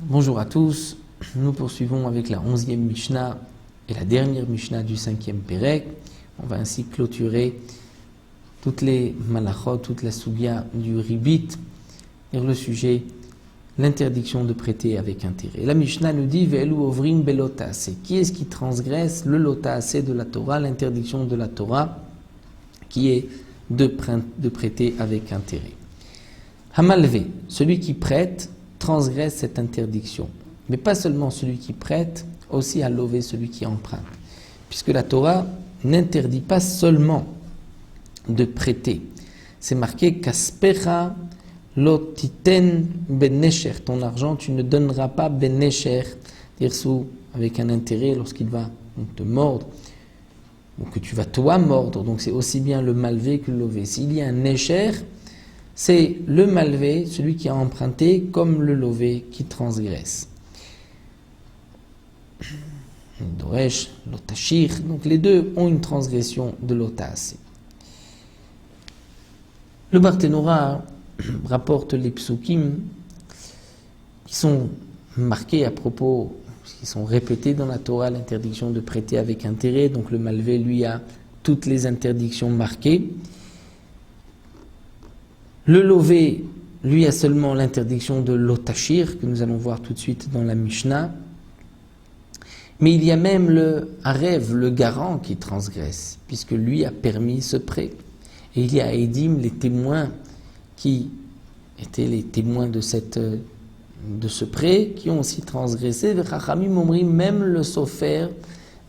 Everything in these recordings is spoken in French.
Bonjour à tous, nous poursuivons avec la 11e Mishnah et la dernière Mishnah du 5e Pérec. On va ainsi clôturer toutes les malachot, toute la soubia du ribit, et le sujet, l'interdiction de prêter avec intérêt. La Mishnah nous dit Ve'elu ovrim belotase. Qui est-ce qui transgresse le lotase de la Torah, l'interdiction de la Torah, qui est de prêter avec intérêt. Hamalve, celui qui prête, transgresse cette interdiction. Mais pas seulement celui qui prête, aussi à lover celui qui emprunte. Puisque la Torah n'interdit pas seulement de prêter. C'est marqué Kaspecha lotiten benesher. Ton argent, tu ne donneras pas benesher, dire sous avec un intérêt lorsqu'il va te mordre, ou que tu vas toi mordre. Donc c'est aussi bien le malvé que le lové. S'il y a un nesher, c'est le malvé, celui qui a emprunté, comme le lové qui transgresse. Doresh, lotashir, donc les deux ont une transgression de lotas. Le Barthénora rapporte les psukim qui sont marqués à propos, qui sont répétés dans la Torah, l'interdiction de prêter avec intérêt. Donc le malvé, lui, a toutes les interdictions marquées. Le lové, lui, a seulement l'interdiction de l'otashir, que nous allons voir tout de suite dans la Mishnah. Mais il y a même le harev, le garant, qui transgresse, puisque lui a permis ce prêt. Et il y a Edim, les témoins, qui étaient les témoins de ce prêt, qui ont aussi transgressé. Même le sofer,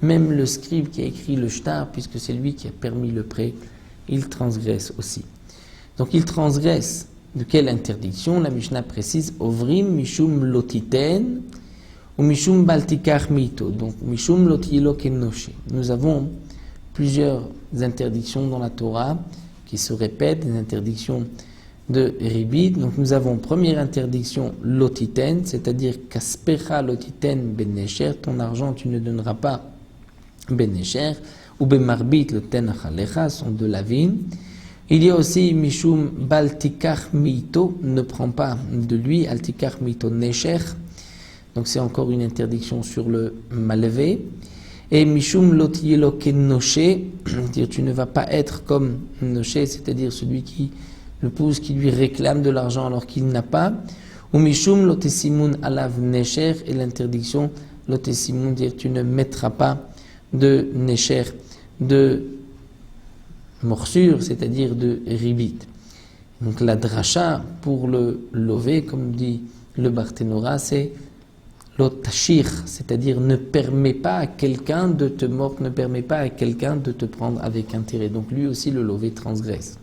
même le scribe qui a écrit le shtar, puisque c'est lui qui a permis le prêt, il transgresse aussi. Donc il transgresse de quelle interdiction? La Mishnah précise Ovrim mishum lotiten ou mishum baltikar mito. Donc mishum lotiyelo kenoshe. Nous avons plusieurs interdictions dans la Torah qui se répètent, des interdictions de ribit. Donc nous avons première interdiction lotiten, c'est-à-dire kaspecha lotiten benesher, ton argent tu ne donneras pas benesher, ou bemarbit loten achalecha, sont de la vigne. Il y a aussi Mishum Baltikar Mito, ne prend pas de lui, Altikar Mito Nesher, donc c'est encore une interdiction sur le malvé. Et Mishum Lotiyelo Kenoshe, dire tu ne vas pas être comme Noshe, c'est-à-dire celui qui le pousse, qui lui réclame de l'argent alors qu'il n'a pas. Ou Mishum Lotesimun Alav Nesher, et l'interdiction Lotesimun, dire tu ne mettras pas de Nesher, de morsure, c'est-à-dire de ribit. Donc la dracha pour le lové, comme dit le Barthénora, c'est l'otashir, c'est-à-dire ne permet pas à quelqu'un de te mordre, ne permet pas à quelqu'un de te prendre avec intérêt. Donc lui aussi le lové transgresse.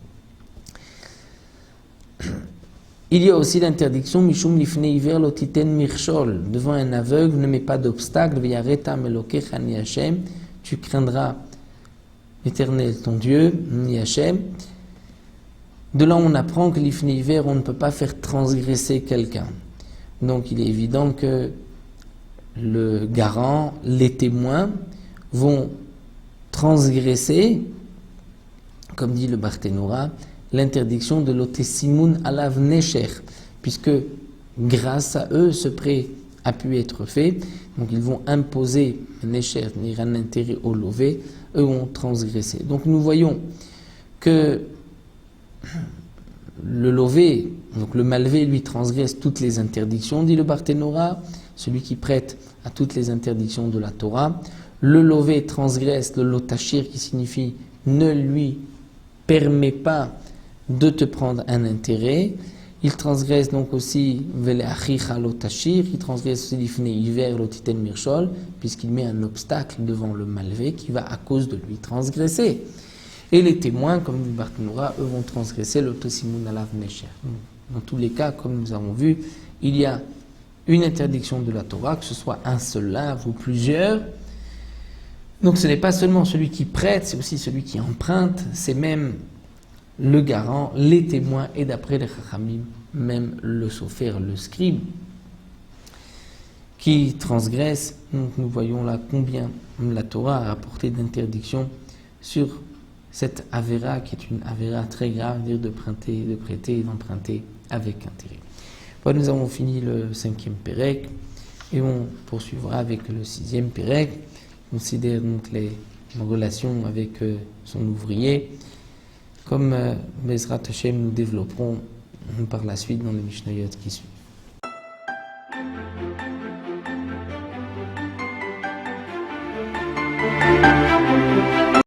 Il y a aussi l'interdiction mishum lifne iver lotiten mirshol, devant un aveugle ne mets pas d'obstacle, v'yareta melokecha ni Hashem, tu craindras l'Éternel, ton Dieu, ni Hachem. De là, on apprend que l'ifne hiver, on ne peut pas faire transgresser quelqu'un. Donc, il est évident que le garant, les témoins, vont transgresser, comme dit le Barthénora, l'interdiction de l'otesimun alav nesher, puisque grâce à eux, ce prêt a pu être fait. Donc, ils vont imposer nesher, ni un intérêt au lové. Eux ont transgressé. Donc nous voyons que le lové, donc le malvé, lui transgresse toutes les interdictions, dit le Barthénora, celui qui prête à toutes les interdictions de la Torah. Le lové transgresse le lotashir, qui signifie ne lui permet pas de te prendre un intérêt. Il transgresse donc aussi veleachicha lotashir, il transgresse aussi l'ifne hiver lotiten mirshol, puisqu'il met un obstacle devant le malvé qui va à cause de lui transgresser. Et les témoins, comme dit Barthénora, eux vont transgresser l'otosimun alav nesher. Dans tous les cas, comme nous avons vu, il y a une interdiction de la Torah, que ce soit un seul lave ou plusieurs. Donc ce n'est pas seulement celui qui prête, c'est aussi celui qui emprunte, c'est même le garant, les témoins, et d'après les Chachamim, même le sofer, le scribe, qui transgresse. Donc nous voyons là combien la Torah a apporté d'interdictions sur cette avéra qui est une avéra très grave, dire de prêter et d'emprunter avec intérêt. Voilà, nous avons fini le 5e Pérec et on poursuivra avec le 6e Pérec. On considère donc les relations avec son ouvrier, comme Bezrat Hashem nous développerons par la suite dans les Mishnayot qui suivent.